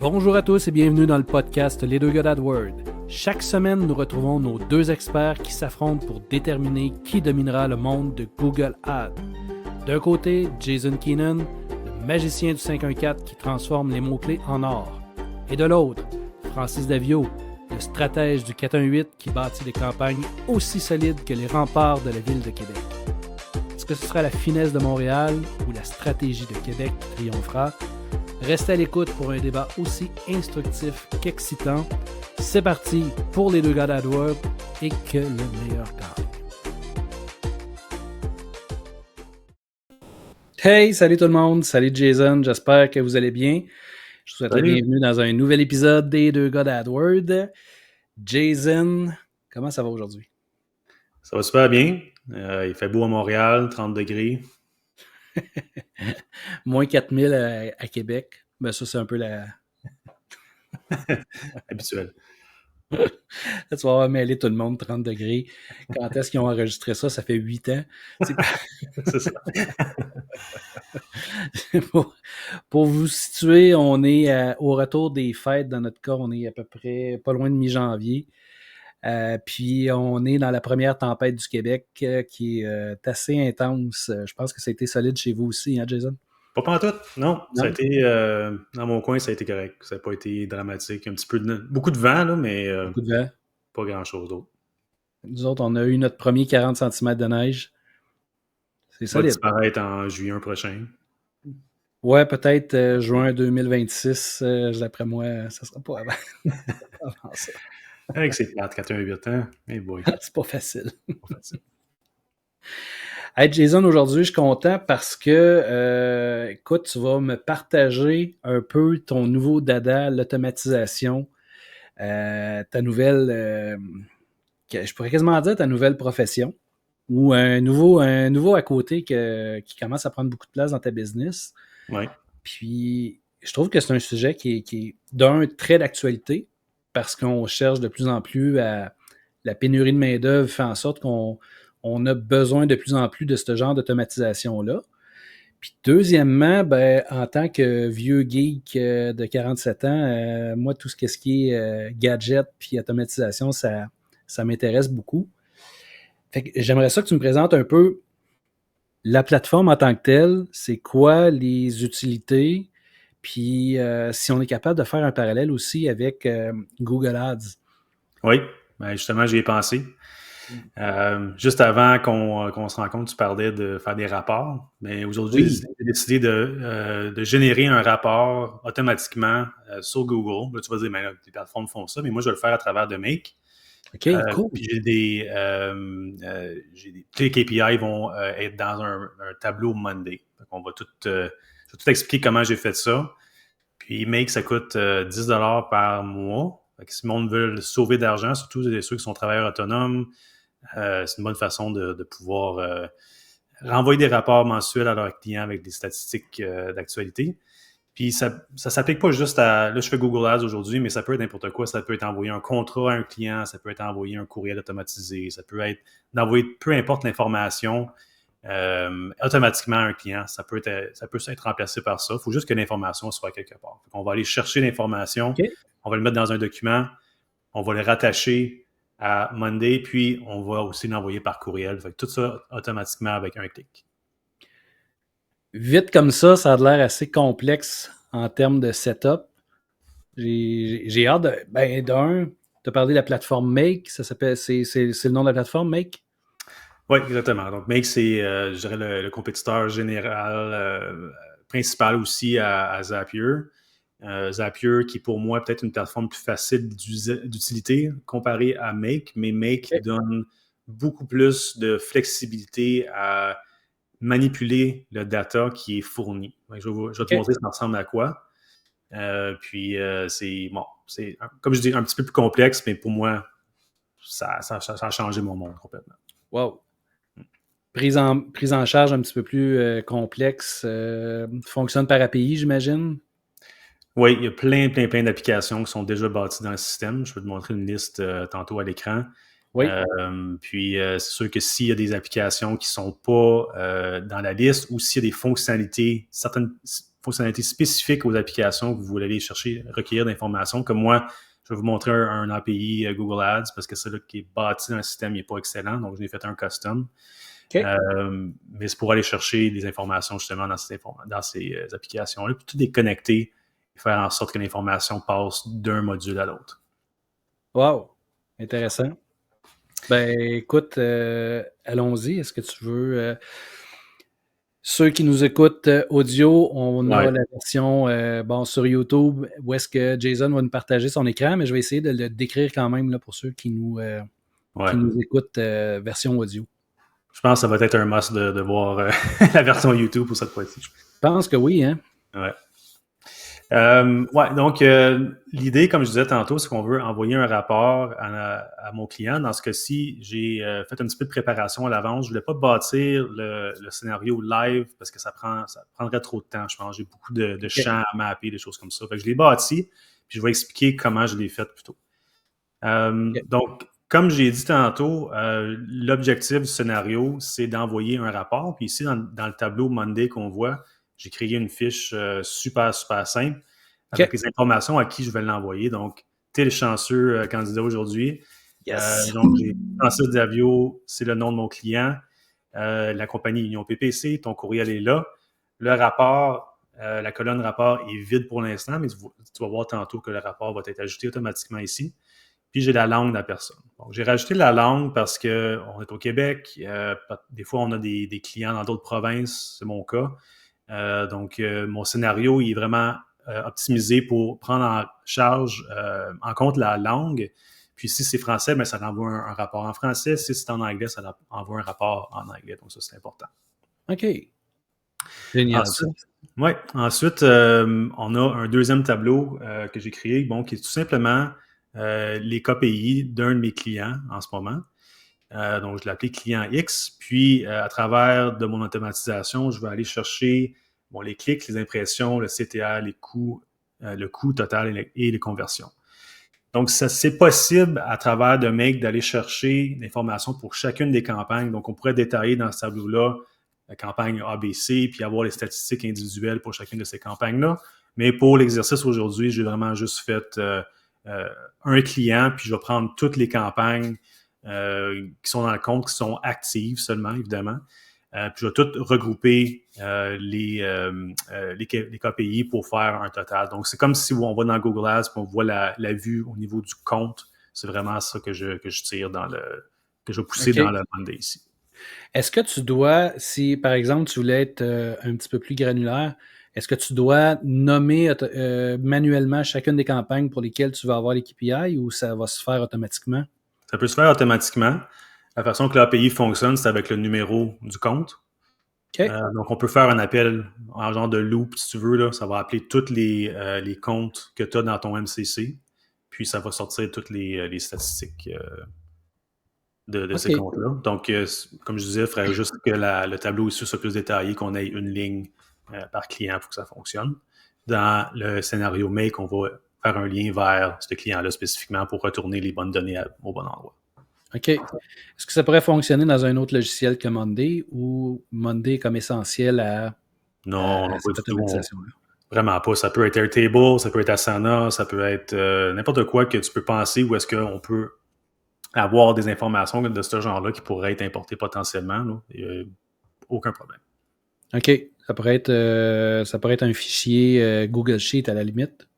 Bonjour à tous et bienvenue dans le podcast Les Deux Gars d'AdWord. Chaque semaine, nous retrouvons nos deux experts qui s'affrontent pour déterminer qui dominera le monde de Google Ads. D'un côté, Jason Keenan, le magicien du 514 qui transforme les mots-clés en or. Et de l'autre, Francis Davio, le stratège du 418 qui bâtit des campagnes aussi solides que les remparts de la ville de Québec. Est-ce que ce sera la finesse de Montréal ou la stratégie de Québec qui triomphera? Restez à l'écoute pour un débat aussi instructif qu'excitant. C'est parti pour les deux gars d'AdWord et que le meilleur gagne. Hey, salut tout le monde, salut Jason, j'espère que vous allez bien. Je vous souhaite la bienvenue dans un nouvel épisode des deux gars d'AdWord. Jason, comment ça va aujourd'hui? Ça va super bien. Il fait beau à Montréal, 30 degrés. Moins 4000 à Québec. Ben ça, c'est un peu la... Habituel. Là, tu vas avoir mêlé tout le monde, 30 degrés. Quand est-ce qu'ils ont enregistré ça? Ça fait 8 ans. C'est ça. Pour vous situer, on est au retour des fêtes. Dans notre cas, on est à peu près pas loin de mi-janvier. Puis on est dans la première tempête du Québec qui est assez intense. Je pense que ça a été solide chez vous aussi, hein, Jason? Pas pantoute, non. Ça a été, dans mon coin, ça a été correct. Ça n'a pas été dramatique. Un petit peu beaucoup de vent, là, mais Beaucoup de vent. Pas grand-chose d'autre. Nous autres, on a eu notre premier 40 cm de neige. C'est solide. Ça va disparaître en juillet prochain. Ouais, peut-être juin 2026. D'après moi, ça sera pas avant. Avant ça. Avec ces 4-8 ans, hey boy. C'est pas facile. Hey Jason, aujourd'hui, je suis content parce que, écoute, tu vas me partager un peu ton nouveau dada, l'automatisation, ta nouvelle, je pourrais quasiment dire ta nouvelle profession, ou un nouveau à côté qui commence à prendre beaucoup de place dans ta business. Ouais. Puis, je trouve que c'est un sujet qui est d'un très d'actualité parce qu'on cherche de plus en plus à... La pénurie de main-d'œuvre fait en sorte qu'on a besoin de plus en plus de ce genre d'automatisation-là. Puis deuxièmement, ben, en tant que vieux geek de 47 ans, moi, tout ce qui est gadget puis automatisation, ça m'intéresse beaucoup. Fait que j'aimerais ça que tu me présentes un peu la plateforme en tant que telle, c'est quoi les utilités, puis si on est capable de faire un parallèle aussi avec Google Ads. Oui, ben justement, j'y ai pensé. Juste avant qu'on se rencontre, tu parlais de faire des rapports. Mais aujourd'hui, j'ai décidé de générer un rapport automatiquement sur Google. Là, tu vas dire, mais là, les plateformes font ça, mais moi, je vais le faire à travers de Make. OK, cool. Puis tous les KPI vont être dans un tableau Monday. On va je vais tout expliquer comment j'ai fait ça. Puis Make, ça coûte 10 $ par mois. Fait que si le monde veut sauver d'argent, surtout ceux qui sont travailleurs autonomes, c'est une bonne façon de pouvoir renvoyer des rapports mensuels à leurs clients avec des statistiques d'actualité. Puis ça s'applique pas juste à... Là, je fais Google Ads aujourd'hui, mais ça peut être n'importe quoi. Ça peut être envoyer un contrat à un client, ça peut être envoyer un courriel automatisé, ça peut être d'envoyer peu importe l'information automatiquement à un client. Ça peut être remplacé par ça. Il faut juste que l'information soit quelque part. On va aller chercher l'information, on va le mettre dans un document, on va le rattacher à Monday, puis on va aussi l'envoyer par courriel. Fait que tout ça automatiquement avec un clic. Vite comme ça a l'air assez complexe en termes de setup. J'ai hâte d'un, tu as parlé de la plateforme Make, ça s'appelle, c'est le nom de la plateforme, Make? Oui, exactement. Donc, Make, c'est, je dirais, le compétiteur général principal aussi à Zapier. Zapier, qui pour moi peut-être une plateforme plus facile d'utilité comparée à Make, mais Make donne beaucoup plus de flexibilité à manipuler le data qui est fourni. Je vais te montrer ça ressemble à quoi. Puis c'est comme je dis, un petit peu plus complexe, mais pour moi, ça a changé mon monde complètement. Wow. Prise en charge un petit peu plus complexe. Fonctionne par API, j'imagine? Oui, il y a plein d'applications qui sont déjà bâties dans le système. Je vais te montrer une liste tantôt à l'écran. Oui. Puis, c'est sûr que s'il y a des applications qui ne sont pas dans la liste ou s'il y a des certaines fonctionnalités spécifiques aux applications que vous voulez aller chercher, recueillir d'informations. Comme moi, je vais vous montrer un API Google Ads parce que celui qui est bâti dans le système n'est pas excellent. Donc, je l'ai fait un custom. OK. Mais c'est pour aller chercher des informations justement dans ces applications-là. Puis tout est connecté et faire en sorte que l'information passe d'un module à l'autre. Wow! Intéressant. Ben, écoute, allons-y. Est-ce que tu veux... Ceux qui nous écoutent audio, on a la version sur YouTube où est-ce que Jason va nous partager son écran, mais je vais essayer de le décrire quand même là, pour ceux qui nous écoutent version audio. Je pense que ça va être un must de voir la version YouTube pour cette fois-ci. Je pense que oui, hein? Ouais. Donc, l'idée, comme je disais tantôt, c'est qu'on veut envoyer un rapport à mon client. Dans ce cas-ci, j'ai fait un petit peu de préparation à l'avance. Je ne voulais pas bâtir le scénario live parce que ça prendrait trop de temps. Je pense j'ai beaucoup de champs à mapper, des choses comme ça. Fait que je l'ai bâti, puis je vais expliquer comment je l'ai fait plutôt. Donc, comme j'ai dit tantôt, l'objectif du scénario, c'est d'envoyer un rapport. Puis ici, dans le tableau Monday qu'on voit, j'ai créé une fiche super, super simple avec les informations à qui je vais l'envoyer. Donc, t'es le chanceux candidat aujourd'hui. Yes. Donc, Francis Davio, c'est le nom de mon client. La compagnie Union PPC, ton courriel est là. Le rapport, la colonne rapport est vide pour l'instant, mais tu vas voir tantôt que le rapport va être ajouté automatiquement ici. Puis, j'ai la langue de la personne. Donc, j'ai rajouté la langue parce qu'on est au Québec. Des fois, on a des clients dans d'autres provinces. C'est mon cas. Donc, mon scénario il est vraiment optimisé pour prendre en charge, en compte la langue. Puis, si c'est français, bien, ça envoie un rapport en français. Si c'est en anglais, ça envoie un rapport en anglais. Donc, ça, c'est important. OK. Génial. Ensuite, on a un deuxième tableau que j'ai créé, qui est tout simplement les KPI d'un de mes clients en ce moment. Donc, je l'ai appelé client X. Puis, à travers de mon automatisation, je vais aller chercher les clics, les impressions, le CTA, les coûts, le coût total et les conversions. Donc, c'est possible à travers de Make d'aller chercher l'information pour chacune des campagnes. Donc, on pourrait détailler dans ce tableau-là la campagne ABC puis avoir les statistiques individuelles pour chacune de ces campagnes-là. Mais pour l'exercice aujourd'hui, j'ai vraiment juste fait un client, puis je vais prendre toutes les campagnes qui sont dans le compte, qui sont actives seulement, évidemment. Puis je vais tout regrouper les KPI pour faire un total. Donc, c'est comme si on va dans Google Ads et on voit la vue au niveau du compte. C'est vraiment ça que je tire que je vais pousser dans le Monday ici. Est-ce que tu dois, si par exemple tu voulais être un petit peu plus granulaire, est-ce que tu dois nommer manuellement chacune des campagnes pour lesquelles tu vas avoir les KPI ou ça va se faire automatiquement? Ça peut se faire automatiquement. La façon que l'API fonctionne, c'est avec le numéro du compte. Donc, on peut faire un appel en genre de loop, si tu veux. Là, ça va appeler tous les comptes que tu as dans ton MCC. Puis, ça va sortir toutes les statistiques de ces comptes-là. Donc, comme je disais, il faudrait juste que le tableau ici soit plus détaillé, qu'on ait une ligne par client pour que ça fonctionne. Dans le scénario Make, on va faire un lien vers ce client-là spécifiquement pour retourner les bonnes données au bon endroit. OK. Est-ce que ça pourrait fonctionner dans un autre logiciel que Monday ou Monday est comme essentiel à cette automatisation-là? Vraiment pas. Ça peut être Airtable, ça peut être Asana, ça peut être n'importe quoi que tu peux penser où est-ce qu'on peut avoir des informations de ce genre-là qui pourraient être importées potentiellement. Là. Aucun problème. OK. Ça pourrait être un fichier Google Sheet à la limite?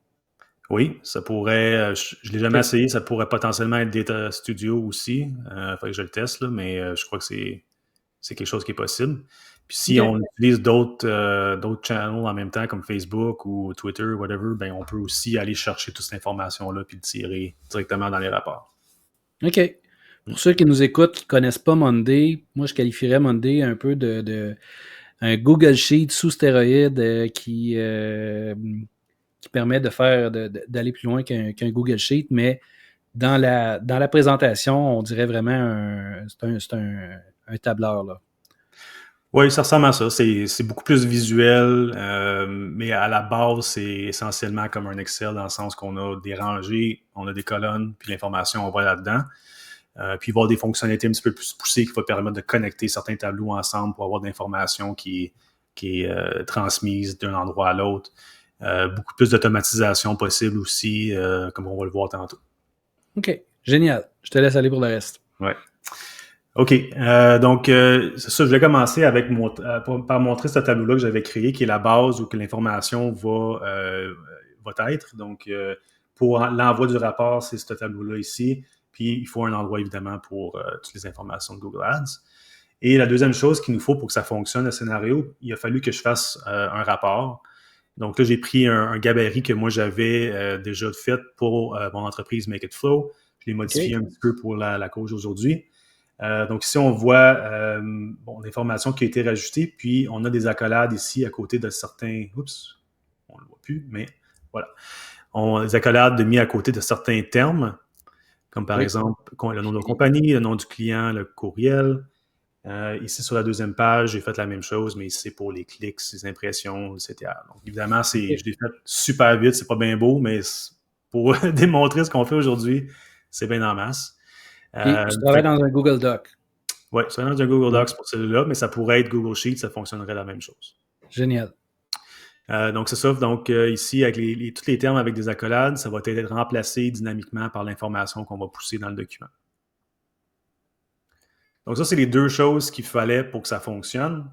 Oui, ça pourrait. Je ne l'ai jamais essayé. Ça pourrait potentiellement être Data Studio aussi. Il faudrait que je le teste, là, mais je crois que c'est quelque chose qui est possible. Puis si on utilise d'autres channels en même temps, comme Facebook ou Twitter, whatever, ben on peut aussi aller chercher toute cette information-là puis le tirer directement dans les rapports. OK. Pour ceux qui nous écoutent, qui ne connaissent pas Monday, moi, je qualifierais Monday un peu de un Google Sheet sous stéroïde qui permet d'aller plus loin qu'un Google Sheet, mais dans la présentation, on dirait vraiment c'est un tableur, là. Oui, ça ressemble à ça. C'est beaucoup plus visuel, mais à la base, c'est essentiellement comme un Excel dans le sens qu'on a des rangées, on a des colonnes, puis l'information, on va là-dedans. Puis il va y avoir des fonctionnalités un petit peu plus poussées qui vont permettre de connecter certains tableaux ensemble pour avoir de l'information qui qui est transmise d'un endroit à l'autre. Beaucoup plus d'automatisation possible aussi, comme on va le voir tantôt. OK, génial. Je te laisse aller pour le reste. Ouais. OK, donc c'est ça, je vais commencer avec par montrer ce tableau-là que j'avais créé, qui est la base où que l'information va être. Donc, pour l'envoi du rapport, c'est ce tableau-là ici. Puis, il faut un endroit, évidemment, pour toutes les informations de Google Ads. Et la deuxième chose qu'il nous faut pour que ça fonctionne, le scénario, il a fallu que je fasse un rapport. Donc là, j'ai pris un gabarit que moi, j'avais déjà fait pour mon entreprise Make It Flow. Je l'ai modifié un petit peu pour la cause aujourd'hui. Donc ici, on voit l'information qui a été rajoutée, puis on a des accolades ici à côté de certains... Oups, on ne le voit plus, mais voilà. On a des accolades mis à côté de certains termes, comme par exemple le nom de la compagnie, le nom du client, le courriel. Ici, sur la deuxième page, j'ai fait la même chose, mais ici, c'est pour les clics, les impressions, etc. Donc, évidemment, je l'ai fait super vite, c'est pas bien beau, mais pour démontrer ce qu'on fait aujourd'hui, c'est bien en masse. Tu travailles dans un Google Doc. Oui, je travaille dans un Google Docs pour celui-là, mais ça pourrait être Google Sheets, ça fonctionnerait la même chose. Génial. Donc, c'est ça. Donc, ici, avec tous les termes avec des accolades, ça va être remplacé dynamiquement par l'information qu'on va pousser dans le document. Donc, ça, c'est les deux choses qu'il fallait pour que ça fonctionne.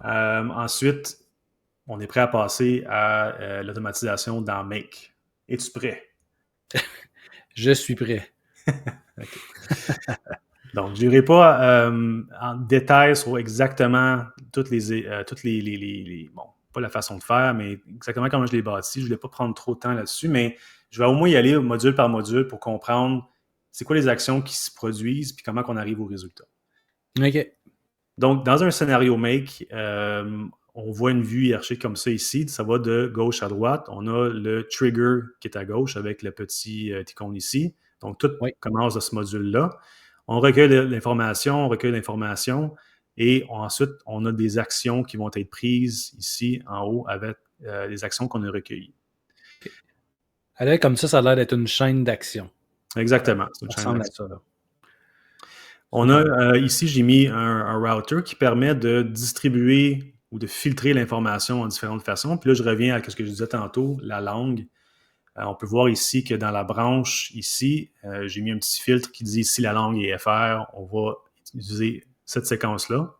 Ensuite, on est prêt à passer à l'automatisation dans Make. Es-tu prêt? Je suis prêt. Donc, je n'irai pas en détail sur exactement toutes les bon, pas la façon de faire, mais exactement comment je l'ai bâti. Je ne voulais pas prendre trop de temps là-dessus, mais je vais au moins y aller module par module pour comprendre c'est quoi les actions qui se produisent puis comment on arrive au résultat. OK. Donc, dans un scénario Make, on voit une vue hiérarchique comme ça ici. Ça va de gauche à droite. On a le trigger qui est à gauche avec le petit icône ici. Donc, tout commence de ce module-là. On recueille l'information, et ensuite, on a des actions qui vont être prises ici en haut avec les actions qu'on a recueillies. Okay. Alors, comme ça a l'air d'être une chaîne d'actions. Exactement. C'est une chaîne d'actions. On a ici, j'ai mis un router qui permet de distribuer ou de filtrer l'information en différentes façons. Puis là, je reviens à ce que je disais tantôt, la langue. On peut voir ici que dans la branche ici, j'ai mis un petit filtre qui dit si la langue est FR, on va utiliser cette séquence-là.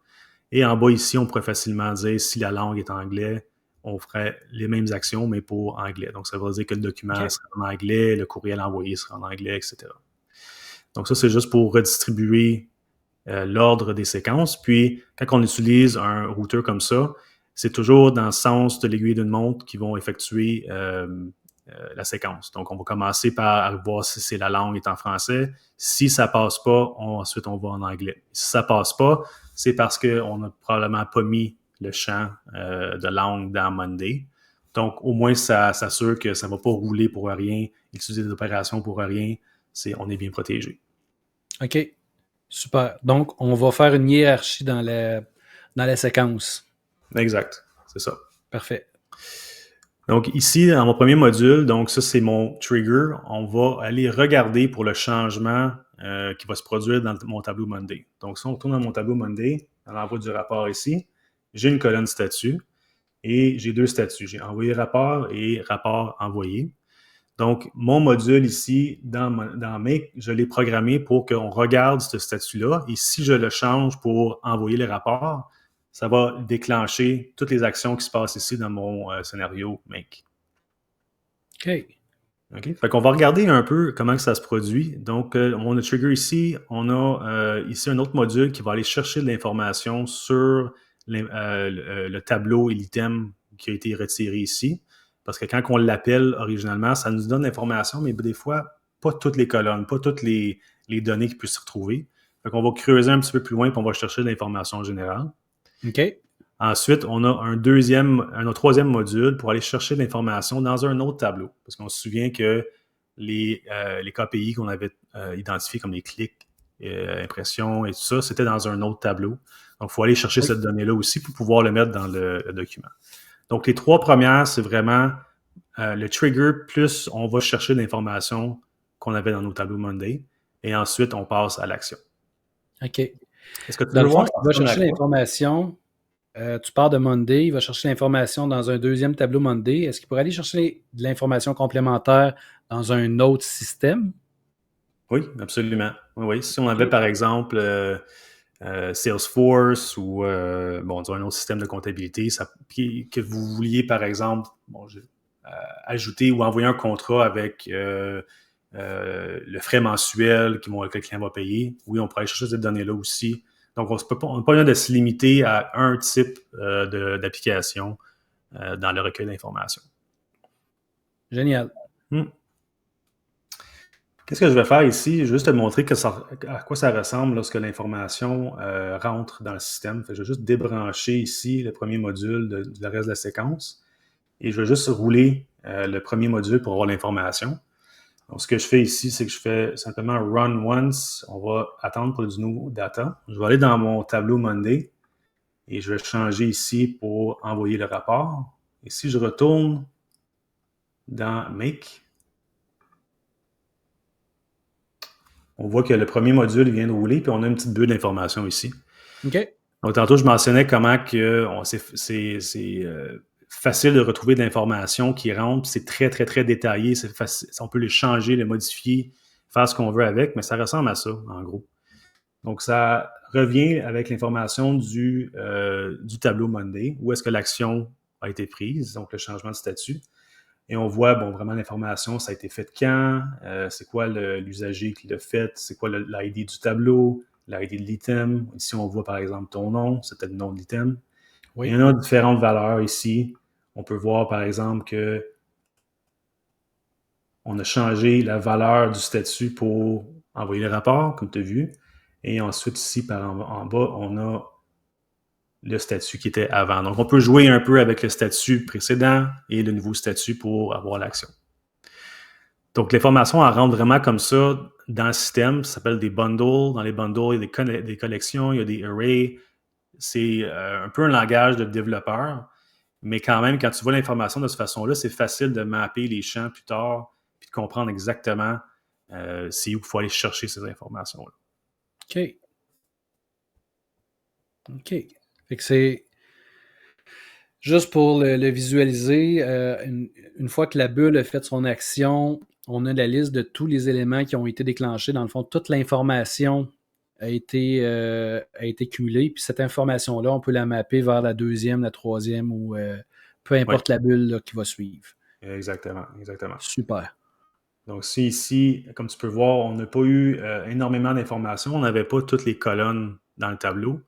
Et en bas ici, on pourrait facilement dire si la langue est anglais, on ferait les mêmes actions, mais pour anglais. Donc, ça veut dire que le document sera en anglais, le courriel envoyé sera en anglais, etc. Donc, ça, c'est juste pour redistribuer l'ordre des séquences. Puis, quand on utilise un routeur comme ça, c'est toujours dans le sens de l'aiguille d'une montre qui vont effectuer la séquence. Donc, on va commencer par voir si la langue est en français. Si ça passe pas, ensuite, on va en anglais. Si ça passe pas, c'est parce qu'on n'a probablement pas mis le champ de langue dans Monday. Donc, au moins, ça s'assure que ça ne va pas rouler pour rien, utiliser des opérations pour rien. On est bien protégé. OK. Super. Donc, on va faire une hiérarchie dans la séquence. Exact. C'est ça. Parfait. Donc, ici, dans mon premier module, donc ça, c'est mon trigger. On va aller regarder pour le changement qui va se produire dans mon tableau Monday. Donc, si on retourne dans mon tableau Monday, dans l'envoi du rapport ici, j'ai une colonne statut et j'ai deux statuts. J'ai envoyé rapport et rapport envoyé. Donc, mon module ici, dans Make, je l'ai programmé pour qu'on regarde ce statut-là. Et si je le change pour envoyer les rapports, ça va déclencher toutes les actions qui se passent ici dans mon scénario Make. OK. Fait qu'on va regarder un peu comment ça se produit. Donc, on a trigger ici. On a ici un autre module qui va aller chercher de l'information sur le tableau et l'item qui a été retiré ici. Parce que quand on l'appelle originalement, ça nous donne l'information, mais des fois, pas toutes les colonnes, pas toutes les données qui peuvent s'y retrouver. Fait qu'on va creuser un petit peu plus loin et on va chercher de l'information générale. OK. Ensuite, on a un troisième module pour aller chercher de l'information dans un autre tableau. Parce qu'on se souvient que les KPI qu'on avait identifiés comme les clics, impressions et tout ça, c'était dans un autre tableau. Donc, il faut aller chercher cette donnée-là aussi pour pouvoir le mettre dans le document. Donc, les trois premières, c'est vraiment le trigger plus on va chercher l'information qu'on avait dans nos tableaux Monday. Et ensuite, on passe à l'action. OK. Est-ce que tu dans le fond, on va chercher l'information tu pars de Monday, il va chercher l'information dans un deuxième tableau Monday. Est-ce qu'il pourrait aller chercher de l'information complémentaire dans un autre système? Oui, absolument. Oui. Si on avait, par exemple, Salesforce ou disons un autre système de comptabilité, que vous vouliez, par exemple, ajouter ou envoyer un contrat avec le frais mensuel que le client va payer, oui, on pourrait aller chercher cette donnée-là aussi. Donc, on n'a pas besoin de se limiter à un type d'application dans le recueil d'informations. Génial. Qu'est-ce que je vais faire ici? Je vais juste te montrer à quoi ça ressemble lorsque l'information rentre dans le système. Je vais juste débrancher ici le premier module du reste de la séquence et je vais juste rouler le premier module pour avoir l'information. Donc, ce que je fais ici, c'est que je fais simplement run once. On va attendre pour du nouveau data. Je vais aller dans mon tableau Monday et je vais changer ici pour envoyer le rapport. Et si je retourne dans Make, on voit que le premier module vient de rouler, puis on a une petite bulle d'information ici. OK. Donc, tantôt, je mentionnais comment c'est facile de retrouver de l'information qui rentre, c'est très, très, très détaillé. C'est facile, on peut les changer, les modifier, faire ce qu'on veut avec, mais ça ressemble à ça, en gros. Donc, ça revient avec l'information du tableau Monday, où est-ce que l'action a été prise, donc le changement de statut. Et on voit, vraiment l'information, ça a été fait quand, c'est quoi l'usager qui l'a fait, c'est quoi l'ID du tableau, l'ID de l'item. Ici, on voit par exemple ton nom, c'était le nom de l'item. Oui. Il y en a différentes valeurs ici. On peut voir par exemple que on a changé la valeur du statut pour envoyer le rapport, comme tu as vu. Et ensuite, ici, en bas, on a le statut qui était avant. Donc, on peut jouer un peu avec le statut précédent et le nouveau statut pour avoir l'action. Donc, l'information, elle rentre vraiment comme ça dans le système. Ça s'appelle des bundles. Dans les bundles, il y a des collections, il y a des arrays. C'est un peu un langage de développeur. Mais quand même, quand tu vois l'information de cette façon-là, c'est facile de mapper les champs plus tard puis de comprendre exactement c'est où il faut aller chercher ces informations-là. OK. Fait que c'est juste pour le visualiser, une fois que la bulle a fait son action, on a la liste de tous les éléments qui ont été déclenchés. Dans le fond, toute l'information a été cumulée. Puis cette information-là, on peut la mapper vers la deuxième, la troisième ou peu importe la bulle là, qui va suivre. Exactement. Super. Donc, ici, comme tu peux voir, on n'a pas eu énormément d'informations. On n'avait pas toutes les colonnes dans le tableau.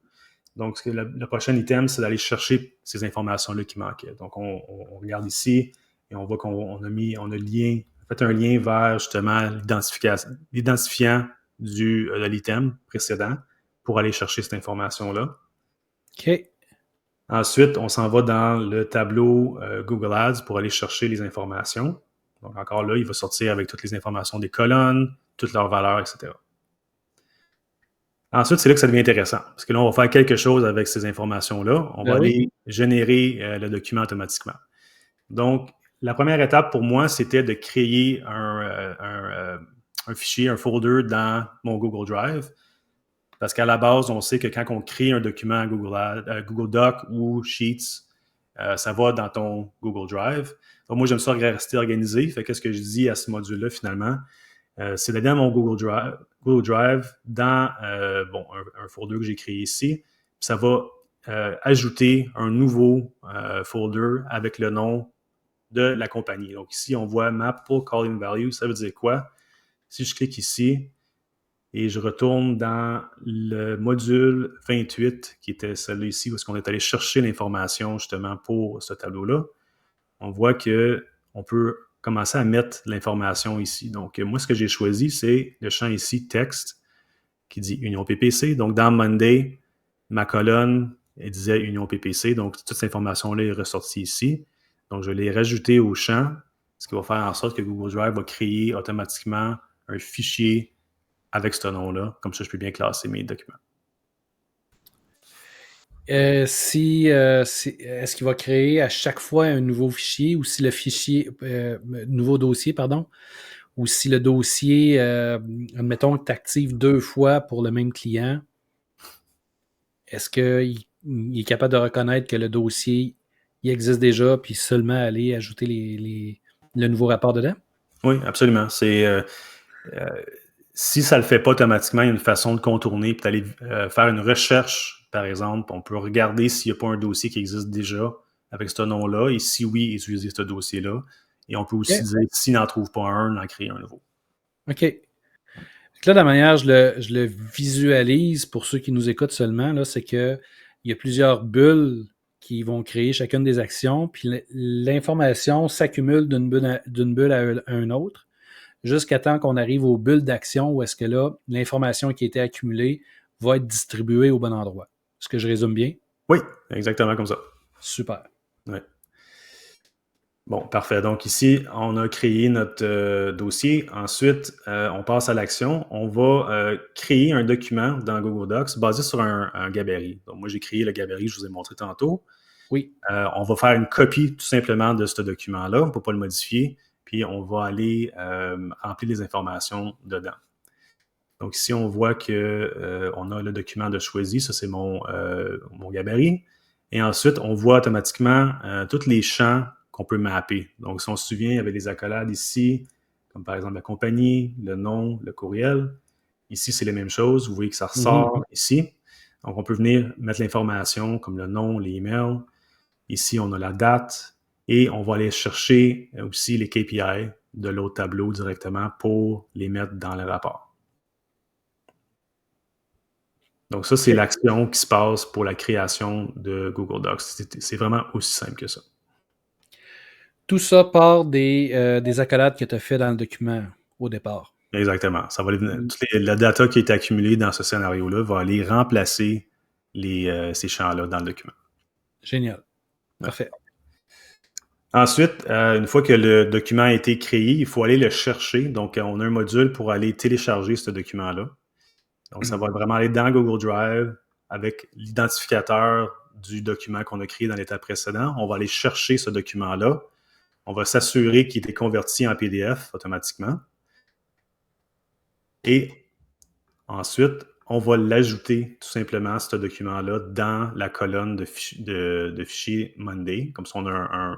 Donc, le prochain item, c'est d'aller chercher ces informations-là qui manquaient. Donc, on regarde ici et on voit qu'on a fait un lien vers justement l'identifiant de l'item précédent pour aller chercher cette information-là. OK. Ensuite, on s'en va dans le tableau Google Ads pour aller chercher les informations. Donc, encore là, il va sortir avec toutes les informations des colonnes, toutes leurs valeurs, etc. Ensuite, c'est là que ça devient intéressant. Parce que là, on va faire quelque chose avec ces informations-là. On va aller générer le document automatiquement. Donc, la première étape pour moi, c'était de créer un fichier, un folder dans mon Google Drive. Parce qu'à la base, on sait que quand on crée un document Google Doc ou Sheets, ça va dans ton Google Drive. Donc, moi, j'aime ça rester organisé. Fait qu'est-ce que je dis à ce module-là, finalement? C'est d'aller dans mon Google Drive dans un folder que j'ai créé ici. Puis ça va ajouter un nouveau folder avec le nom de la compagnie. Donc ici, on voit Map Pull Calling Value. Ça veut dire quoi? Si je clique ici et je retourne dans le module 28, qui était celui ici, où est-ce qu'on est allé chercher l'information justement pour ce tableau-là, on voit qu'on peut commencer à mettre l'information ici. Donc, moi, ce que j'ai choisi, c'est le champ ici, texte, qui dit Union PPC. Donc, dans Monday, ma colonne, elle disait Union PPC. Donc, toute cette information-là est ressortie ici. Donc, je l'ai rajouté au champ, ce qui va faire en sorte que Google Drive va créer automatiquement un fichier avec ce nom-là. Comme ça, je peux bien classer mes documents. Est-ce qu'il va créer à chaque fois un nouveau fichier ou si le fichier, nouveau dossier, pardon, ou si le dossier, admettons que tu actives 2 fois pour le même client, est-ce qu'il il est capable de reconnaître que le dossier il existe déjà, puis seulement aller ajouter le nouveau rapport dedans? Oui, absolument. Si ça ne le fait pas automatiquement, il y a une façon de contourner, puis d'aller faire une recherche, par exemple. On peut regarder s'il n'y a pas un dossier qui existe déjà avec ce nom-là, et si oui, utiliser ce dossier-là. Et on peut aussi dire, s'il n'en trouve pas un, en créer un nouveau. OK. Là, de la manière je le visualise pour ceux qui nous écoutent seulement, là, c'est qu'il y a plusieurs bulles qui vont créer chacune des actions, puis l'information s'accumule d'une bulle à une autre, jusqu'à temps qu'on arrive aux bulles d'action où est-ce que là, l'information qui a été accumulée va être distribuée au bon endroit. Est-ce que je résume bien? Oui, exactement comme ça. Super. Ouais. Bon, parfait. Donc ici, on a créé notre dossier. Ensuite, on passe à l'action. On va créer un document dans Google Docs basé sur un gabarit. Donc moi, j'ai créé le gabarit que je vous ai montré tantôt. Oui. On va faire une copie tout simplement de ce document-là. On ne peut pas le modifier. Puis on va aller remplir les informations dedans. Donc ici, on voit qu'on a le document de choisi. Ça, c'est mon gabarit. Et ensuite, on voit automatiquement tous les champs qu'on peut mapper. Donc, si on se souvient, il y avait des accolades ici, comme par exemple la compagnie, le nom, le courriel. Ici, c'est les mêmes choses. Vous voyez que ça ressort ici. Donc, on peut venir mettre l'information comme le nom, les emails. Ici, on a la date et on va aller chercher aussi les KPI de l'autre tableau directement pour les mettre dans le rapport. Donc, ça, c'est l'action qui se passe pour la création de Google Docs. C'est vraiment aussi simple que ça. Tout ça part des accolades que tu as fait dans le document au départ. Exactement. Ça va la data qui a été accumulée dans ce scénario-là va aller remplacer ces champs-là dans le document. Génial. Parfait. Ensuite, une fois que le document a été créé, il faut aller le chercher. Donc, on a un module pour aller télécharger ce document-là. Donc, ça va vraiment aller dans Google Drive avec l'identificateur du document qu'on a créé dans l'étape précédente. On va aller chercher ce document-là. On va s'assurer qu'il est converti en PDF automatiquement. Et ensuite, on va l'ajouter tout simplement, ce document-là, dans la colonne de fichiers Monday. Comme ça, on a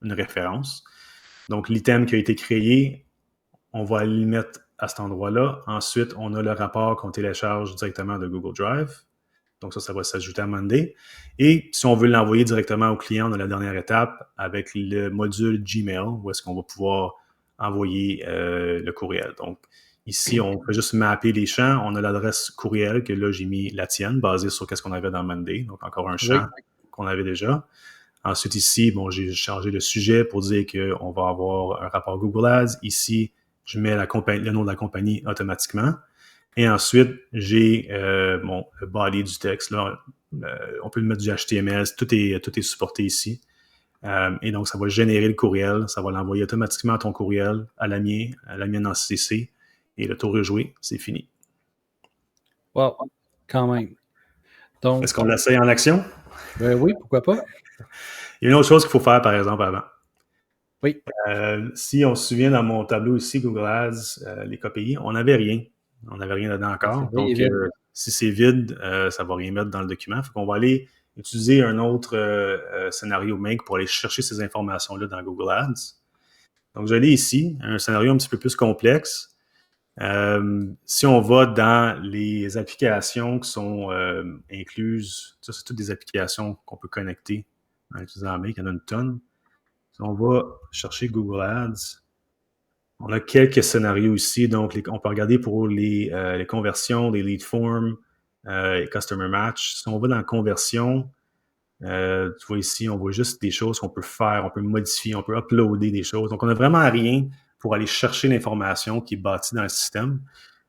une référence. Donc, l'item qui a été créé, on va le mettre à cet endroit-là. Ensuite, on a le rapport qu'on télécharge directement de Google Drive. Donc, ça va s'ajouter à Monday. Et si on veut l'envoyer directement au client, on a la dernière étape avec le module Gmail, où est-ce qu'on va pouvoir envoyer le courriel. Donc, ici, on peut juste mapper les champs. On a l'adresse courriel que là, j'ai mis la tienne, basée sur ce qu'on avait dans Monday. Donc, encore un champ qu'on avait déjà. Ensuite, ici, bon, j'ai changé le sujet pour dire qu'on va avoir un rapport Google Ads. Ici, je mets le nom de la compagnie automatiquement. Et ensuite, j'ai le body du texte. Là, on peut le mettre du HTML. Tout est supporté ici. Et donc, ça va générer le courriel. Ça va l'envoyer automatiquement à ton courriel, à la mienne en CC. Et le tour est joué. C'est fini. Wow, quand même. Donc, est-ce qu'on l'essaye en action? Ben oui, pourquoi pas? Il y a une autre chose qu'il faut faire, par exemple, avant. Oui. Si on se souvient dans mon tableau ici, Google Ads, les KPI, on n'avait rien. On n'avait rien dedans encore. Donc, si c'est vide, ça ne va rien mettre dans le document. Fait qu'on va aller utiliser un autre scénario Make pour aller chercher ces informations-là dans Google Ads. Donc, j'allais ici, un scénario un petit peu plus complexe. Si on va dans les applications qui sont incluses, ça, c'est toutes des applications qu'on peut connecter en utilisant Make, il y en a une tonne. Si on va chercher Google Ads, on a quelques scénarios ici. Donc, on peut regarder pour les conversions, les lead forms, et customer match. Si on va dans la conversion, tu vois ici, on voit juste des choses qu'on peut faire, on peut modifier, on peut uploader des choses. Donc, on n'a vraiment rien pour aller chercher l'information qui est bâtie dans le système.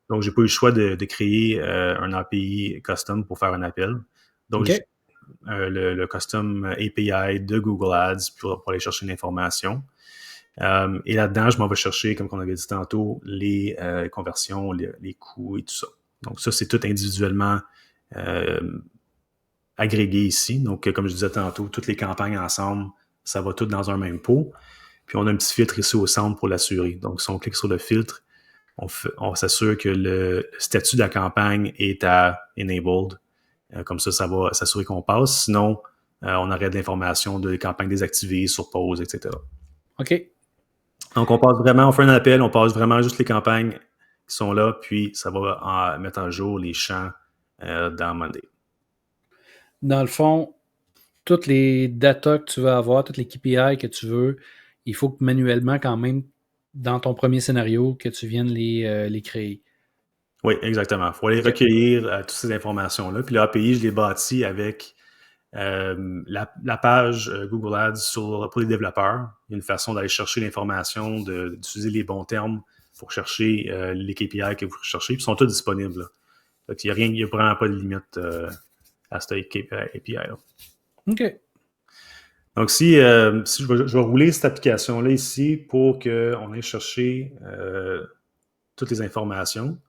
Donc, j'ai pas eu le choix de créer un API custom pour faire un appel. Donc, j'ai le custom API de Google Ads pour aller chercher l'information. Et là-dedans, je m'en vais chercher, comme on avait dit tantôt, les conversions, les coûts et tout ça. Donc, ça, c'est tout individuellement agrégé ici. Donc, comme je disais tantôt, toutes les campagnes ensemble, ça va tout dans un même pot. Puis, on a un petit filtre ici au centre pour l'assurer. Donc, si on clique sur le filtre, on s'assure que le statut de la campagne est à Enabled. Comme ça va s'assurer qu'on passe. Sinon, on aurait de l'information de campagnes désactivées, sur pause, etc. OK. Donc, on fait un appel, on passe vraiment juste les campagnes qui sont là, puis ça va mettre à jour les champs dans Monday. Dans le fond, toutes les data que tu veux avoir, toutes les KPI que tu veux, il faut que manuellement, quand même, dans ton premier scénario, que tu viennes les créer. Oui, exactement. Il faut aller recueillir toutes ces informations-là. Puis l'API, je l'ai bâti avec la page Google Ads pour les développeurs. Il y a une façon d'aller chercher l'information, d'utiliser les bons termes pour chercher les KPI que vous recherchez. Puis ils sont tous disponibles. Donc, il n'y a vraiment pas de limite à cette API-là. OK. Donc, si je vais rouler cette application-là ici pour qu'on aille chercher toutes les informations.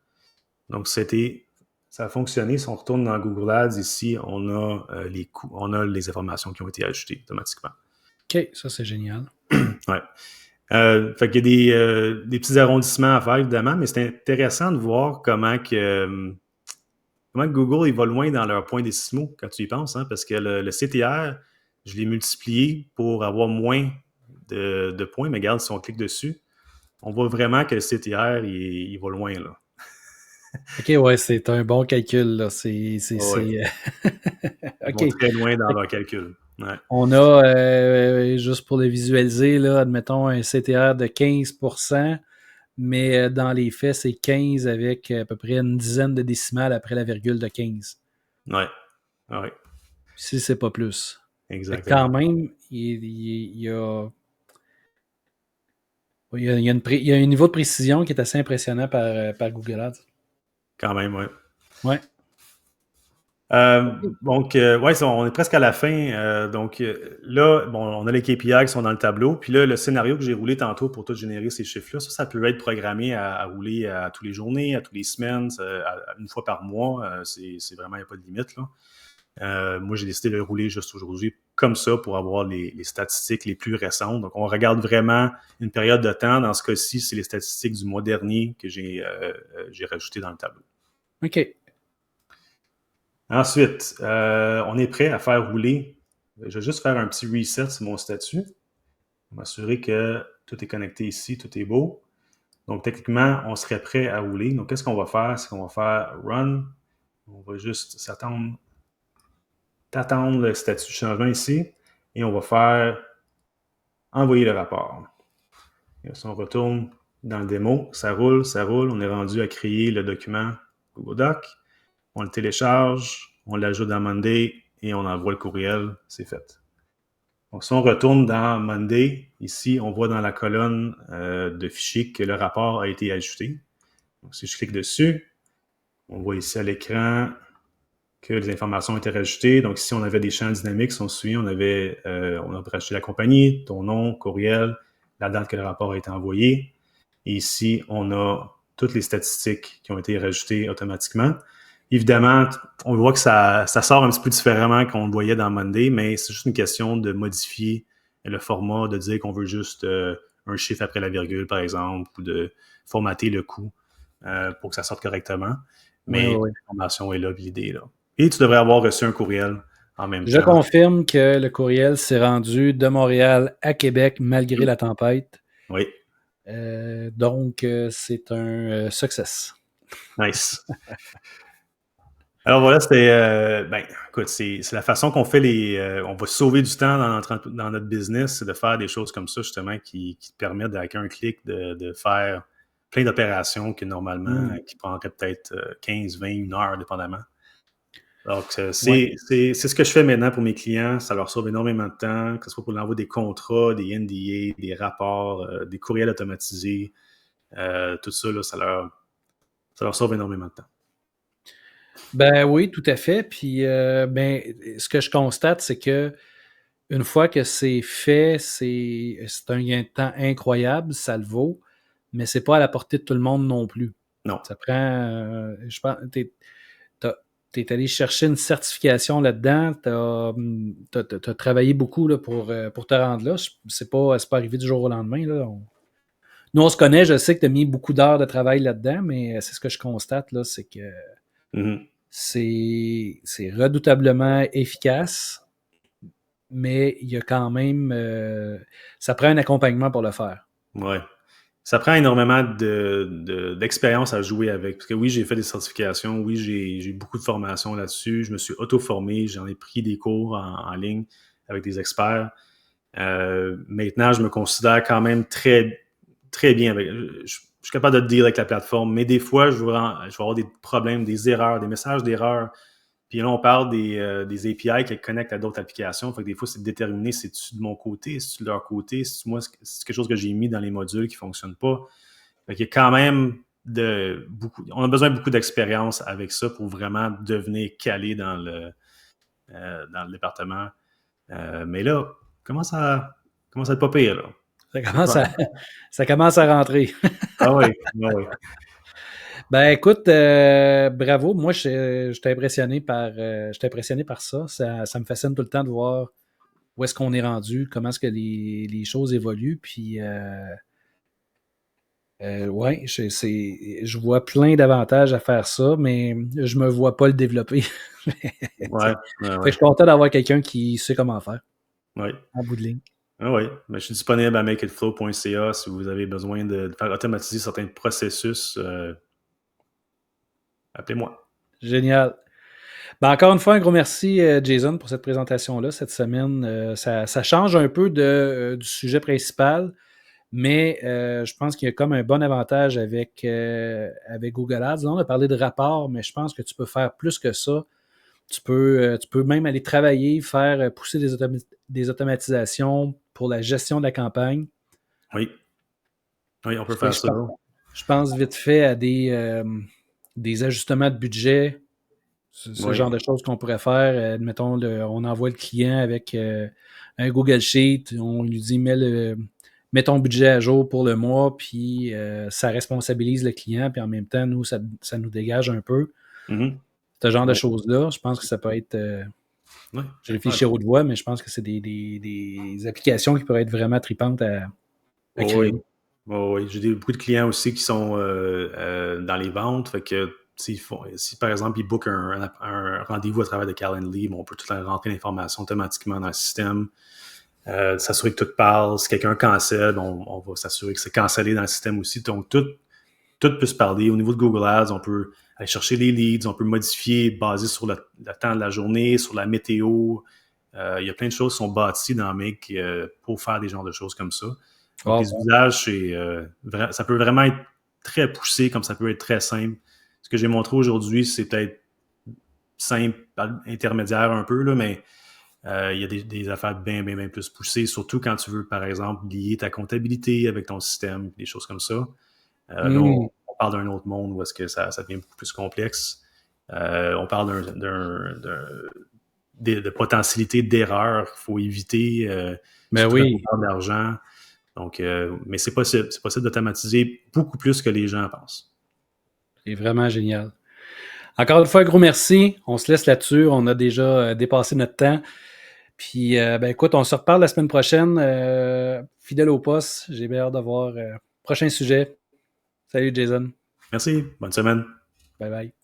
Donc, ça a fonctionné. Si on retourne dans Google Ads, ici, on a les coûts, on a les informations qui ont été ajoutées automatiquement. OK, ça c'est génial. Ouais. Fait qu'il y a des petits arrondissements à faire, évidemment, mais c'est intéressant de voir comment Google il va loin dans leurs points décimaux quand tu y penses, hein, parce que le CTR, je l'ai multiplié pour avoir moins de points, mais regarde, si on clique dessus, on voit vraiment que le CTR, il va loin, là. OK, ouais, c'est un bon calcul, là. Ouais. OK. Ils vont très loin dans leur calcul. Ouais. On a, juste pour le visualiser, là, admettons un CTR de 15%, mais dans les faits, c'est 15 avec à peu près une dizaine de décimales après la virgule de 15. Ouais. Si c'est pas plus. Exactement. Quand même, il y a un niveau de précision qui est assez impressionnant par Google Ads. Quand même, oui. Ouais. Donc, on est presque à la fin. Donc, là, on a les KPI qui sont dans le tableau. Puis là, le scénario que j'ai roulé tantôt pour tout générer ces chiffres-là, ça peut être programmé à rouler à tous les journées, à toutes les semaines, une fois par mois. C'est vraiment, il n'y a pas de limite, là. Moi, j'ai décidé de le rouler juste aujourd'hui comme ça pour avoir les statistiques les plus récentes. Donc, on regarde vraiment une période de temps. Dans ce cas-ci, c'est les statistiques du mois dernier que j'ai rajoutées dans le tableau. OK. Ensuite, on est prêt à faire rouler. Je vais juste faire un petit reset sur mon statut. M'assurer que tout est connecté ici, tout est beau. Donc, techniquement, on serait prêt à rouler. Donc, qu'est-ce qu'on va faire? C'est qu'on va faire Run. On va juste t'attendre le statut de changement ici. Et on va faire Envoyer le rapport. Et si on retourne dans le démo, ça roule. On est rendu à créer le document Google Doc. On le télécharge, on l'ajoute dans Monday et on envoie le courriel, c'est fait. Donc, si on retourne dans Monday, ici, on voit dans la colonne de fichiers que le rapport a été ajouté. Donc, si je clique dessus, on voit ici à l'écran que les informations ont été rajoutées. Donc, ici, on avait des champs dynamiques, si on se souvient, on a rajouté la compagnie, ton nom, courriel, la date que le rapport a été envoyé. Et ici, on a toutes les statistiques qui ont été rajoutées automatiquement. Évidemment, on voit que ça sort un petit peu différemment qu'on le voyait dans Monday, mais c'est juste une question de modifier le format, de dire qu'on veut juste un chiffre après la virgule, par exemple, ou de formater le coup pour que ça sorte correctement. Mais l'information est là, l'idée est là. Et tu devrais avoir reçu un courriel en même temps. Je confirme que le courriel s'est rendu de Montréal à Québec malgré la tempête. Oui. Donc, c'est un success. Nice. Alors voilà, c'était, écoute, c'est la façon qu'on fait on va sauver du temps dans notre business, c'est de faire des choses comme ça, justement, qui te permettent, avec un clic, de faire plein d'opérations que normalement, qui prendraient peut-être 15, 20, 1 heure, dépendamment. Donc, c'est ce que je fais maintenant pour mes clients. Ça leur sauve énormément de temps, que ce soit pour l'envoi des contrats, des NDA, des rapports, des courriels automatisés. Tout ça, là, ça leur sauve énormément de temps. Ben oui, tout à fait. Puis, ce que je constate, c'est que une fois que c'est fait, c'est un gain de temps incroyable, ça le vaut, mais c'est pas à la portée de tout le monde non plus. Non. Ça prend, je pense, t'es allé chercher une certification là-dedans, t'as travaillé beaucoup là, pour te rendre là. C'est pas arrivé du jour au lendemain. Là. Nous, on se connaît, je sais que tu as mis beaucoup d'heures de travail là-dedans, mais c'est ce que je constate, là, c'est que c'est redoutablement efficace, mais il y a quand même... ça prend un accompagnement pour le faire. Ouais. Ça prend énormément d'expérience à jouer avec. Parce que oui, j'ai fait des certifications, oui, j'ai beaucoup de formation là-dessus. Je me suis auto-formé, j'en ai pris des cours en ligne avec des experts. Maintenant, je me considère quand même très, très bien avec. Je suis capable de deal avec la plateforme, mais des fois, je vais avoir des problèmes, des erreurs, des messages d'erreurs. Puis là, on parle des API qui connectent à d'autres applications. Fait que des fois, c'est de déterminer si c'est de mon côté, si c'est de leur côté, si c'est quelque chose que j'ai mis dans les modules qui ne fonctionne pas. Fait qu'il y a quand même on a besoin de beaucoup d'expérience avec ça pour vraiment devenir calé dans le département. Mais là, commence à être pas pire, là. Ça commence à rentrer. Ah oui, ah oui. Ben écoute, bravo. Moi, je suis impressionné par ça. Ça me fascine tout le temps de voir où est-ce qu'on est rendu, comment est-ce que les choses évoluent. Puis, ouais, je vois plein d'avantages à faire ça, mais je me vois pas le développer. Ouais, Fait que je suis content d'avoir quelqu'un qui sait comment faire. Ouais. En bout de ligne. Ah oui, mais je suis disponible à makeitflow.ca si vous avez besoin de faire automatiser certains processus. Appelez-moi. Génial. Ben encore une fois, un gros merci, Jason, pour cette présentation-là cette semaine. Ça change un peu du sujet principal, mais je pense qu'il y a comme un bon avantage avec Google Ads. Là, on a parlé de rapport, mais je pense que tu peux faire plus que ça. Tu peux même aller travailler, faire pousser des automatisations pour la gestion de la campagne. Oui. Oui, on peut faire ça. Je pense vite fait à des ajustements de budget. Ce genre de choses qu'on pourrait faire. Admettons, on envoie le client avec un Google Sheet, on lui dit mets ton budget à jour pour le mois, puis ça responsabilise le client, puis en même temps, nous, ça nous dégage un peu. Mm-hmm. Ce genre de choses-là, je pense que ça peut être... Je réfléchis à haute voix, mais je pense que c'est des applications qui pourraient être vraiment tripantes à créer. Oui, j'ai beaucoup de clients aussi qui sont dans les ventes, fait que si par exemple, ils bookent un rendez-vous à travers de Calendly, on peut tout rentrer l'information automatiquement dans le système, s'assurer que tout parle. Si quelqu'un cancelle, on va s'assurer que c'est cancellé dans le système aussi. Donc, tout peut se parler. Au niveau de Google Ads, on peut aller chercher les leads, on peut modifier basé sur le temps de la journée, sur la météo. Il y a plein de choses qui sont bâties dans Make pour faire des genres de choses comme ça. Donc, les usages, ça peut vraiment être très poussé, comme ça peut être très simple. Ce que j'ai montré aujourd'hui, c'est peut-être simple, intermédiaire un peu, là, mais il y a des affaires bien plus poussées, surtout quand tu veux, par exemple, lier ta comptabilité avec ton système, des choses comme ça. Là, on parle d'un autre monde où est-ce que ça devient beaucoup plus complexe. On parle de potentialité d'erreur qu'il faut éviter. Mais oui. Quand on parle d'argent. Donc, mais c'est possible. C'est possible d'automatiser beaucoup plus que les gens pensent. C'est vraiment génial. Encore une fois, un gros merci. On se laisse là-dessus. On a déjà dépassé notre temps. Puis, ben écoute, on se reparle la semaine prochaine. Fidèle au poste. J'ai bien hâte d'avoir prochain sujet. Salut, Jason. Merci. Bonne semaine. Bye bye.